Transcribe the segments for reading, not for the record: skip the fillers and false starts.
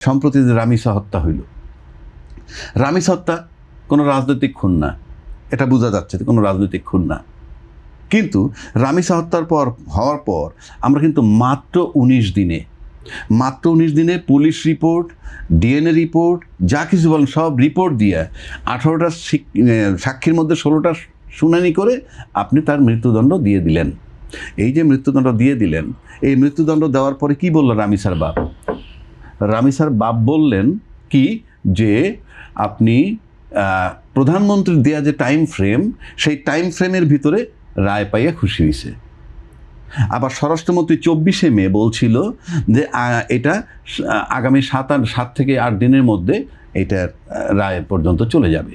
সম্প্রতি যে রামিসা হত্যা হইল, রামিসা হত্যা কোনো রাজনৈতিক খুন না, এটা বোঝা যাচ্ছে কোনো রাজনৈতিক খুন না। কিন্তু রামিসা হত্যার হওয়ার পর আমরা কিন্তু মাত্র 19 দিনে পুলিশ রিপোর্ট, ডিএনএ রিপোর্ট, যা কিছু বলেন সব রিপোর্ট দিয়ে 18টা সাক্ষীর মধ্যে 16টা শুনানি করে আপনি তার মৃত্যুদণ্ড দিয়ে দিলেন। এই যে মৃত্যুদণ্ড দিয়ে দিলেন, এই মৃত্যুদণ্ড দেওয়ার পরে কি বলল রামিসার বাপ? রামিসার বাপ বললেন কি, যে আপনি প্রধানমন্ত্রীর দেয়া যে টাইম ফ্রেম, সেই টাইম ফ্রেমের ভিতরে রায় পাইয়া খুশি হয়েছে। আবার স্বরাষ্ট্রমন্ত্রী 24শে মে বলছিল যে এটা আগামী 7 থেকে 8 দিনের মধ্যে এটা রায় পর্যন্ত চলে যাবে।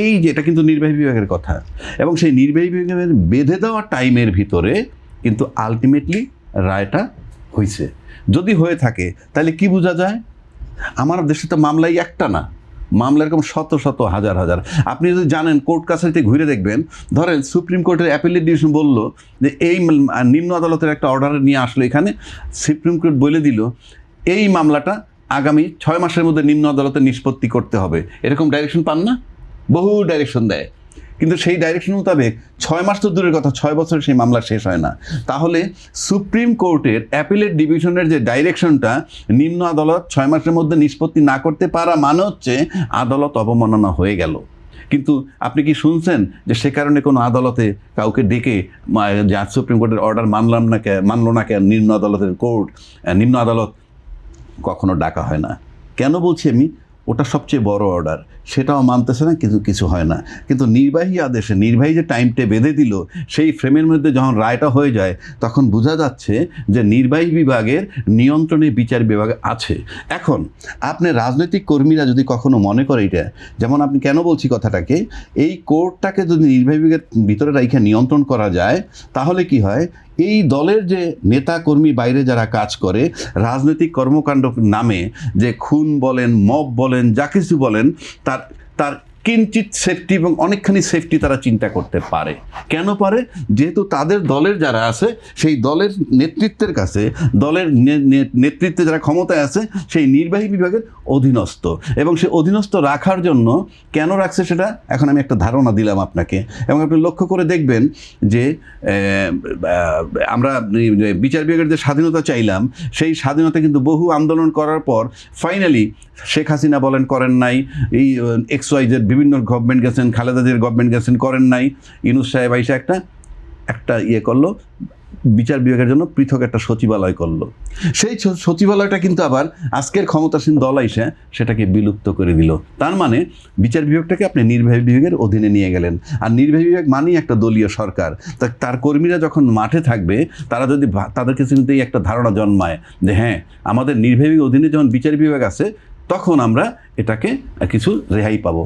এই যে এটা কিন্তু নির্বাহী বিভাগের কথা, এবং সেই নির্বাহী বিভাগের বেঁধে দেওয়া টাইমের ভিতরে কিন্তু আলটিমেটলি রায়টা হয়েছে। যদি হয়ে থাকে তাহলে কি বোঝা যায়? আমার দেশে তো মামলাই একটা না, মামলা এরকম শত শত হাজার হাজার। আপনি যদি জানেন, কোর্ট কাছারিতে ঘুরে দেখবেন, ধরেন সুপ্রিম কোর্টের অ্যাপিলেট ডিভিশন বলল যে এই নিম্ন আদালতের একটা অর্ডার নিয়ে আসলো, এখানে সুপ্রিম কোর্ট বলে দিল এই মামলাটা আগামী 6 মাসের মধ্যে নিম্ন আদালতে নিষ্পত্তি করতে হবে। এরকম ডাইরেকশন পান না? বহু ডাইরেকশন দেয়, কিন্তু সেই ডাইরেকশন মোতাবেক 6 মাস তো দূরের কথা, 6 বছর সেই মামলা শেষ হয় না। তাহলে সুপ্রিম কোর্টের অ্যাপিলেট ডিভিশনের যে ডাইরেকশনটা, নিম্ন আদালত 6 মাসের মধ্যে নিষ্পত্তি না করতে পারা মানে হচ্ছে আদালত অবমাননা হয়ে গেল। কিন্তু আপনি কি শুনছেন যে সে কারণে কোনো আদালতে কাউকে ডেকে যে সুপ্রিম কোর্টের অর্ডার মানলো না কেন নিম্ন আদালত কখনো ডাকা হয় না? কেন বলছি আমি? ওটা সবচেয়ে বড় অর্ডার, সেটাও মানতেছে না, কিছু হয় না। কিন্তু নির্বাহী আদেশে নির্বাহী যে টাইমটা বেঁধে দিল, সেই ফ্রেমের মধ্যে যখন রায়টা হয়ে যায়, তখন বোঝা যাচ্ছে যে নির্বাহী বিভাগের নিয়ন্ত্রণে বিচার বিভাগ আছে। এখন আপনি রাজনৈতিক কর্মীরা যদি কখনো মনে করে এটা, যেমন আপনি কেন বলছি কথাটাকে, এই কোর্টটাকে যদি নির্বাহী বিভাগের ভিতরে রাইখা নিয়ন্ত্রণ করা যায়, তাহলে কি হয়, এই দলের যে নেতা কর্মী বাইরে যারা কাজ করে রাজনৈতিক কর্মকাণ্ড নামে, যে খুন বলেন, মব বলেন, যা কিছু বলেন, তার কিঞ্চিত সেফটি এবং অনেকখানি সেফটি তারা চিন্তা করতে পারে। কেন পারে? যেহেতু তাদের দলের যারা আছে, সেই দলের নেতৃত্বের কাছে, দলের নেতৃত্বে যারা ক্ষমতায় আছে, সেই নির্বাহী বিভাগের অধীনস্থ, এবং সে অধীনস্থ রাখার জন্য কেন রাখছে সেটা এখন আমি একটা ধারণা দিলাম আপনাকে। এবং আপনি লক্ষ্য করে দেখবেন যে আমরা বিচার বিভাগের যে স্বাধীনতা চাইলাম, সেই স্বাধীনতা কিন্তু বহু আন্দোলন করার পর ফাইনালি শেখ হাসিনা বলেন করেন নাই, এই XYZ বিভিন্ন গভর্নমেন্ট গেছেন, খালেদা জিয়ার গভর্নমেন্ট গেছেন, করেন নাই। ইউনূস সাহেব আইসা একটা ইয়ে করলো, বিচার বিভাগের জন্য পৃথক একটা সচিবালয় করলো। সেই সচিবালয়টা কিন্তু আবার আজকের ক্ষমতাসীন দল আইসা সেটাকে বিলুপ্ত করে দিল। তার মানে বিচার বিভাগটাকে আপনি নির্বাহী বিভাগের অধীনে নিয়ে গেলেন। আর নির্বাহী বিভাগ মানেই একটা দলীয় সরকার। তার কর্মীরা যখন মাঠে থাকবে, তারা যদি তাদের কাছে কিন্তু এই একটা ধারণা জন্মায় যে হ্যাঁ, আমাদের নির্বাহী অধীনে যখন বিচার বিভাগ আছে, তখন আমরা এটাকে কিছু রেহাই পাবো।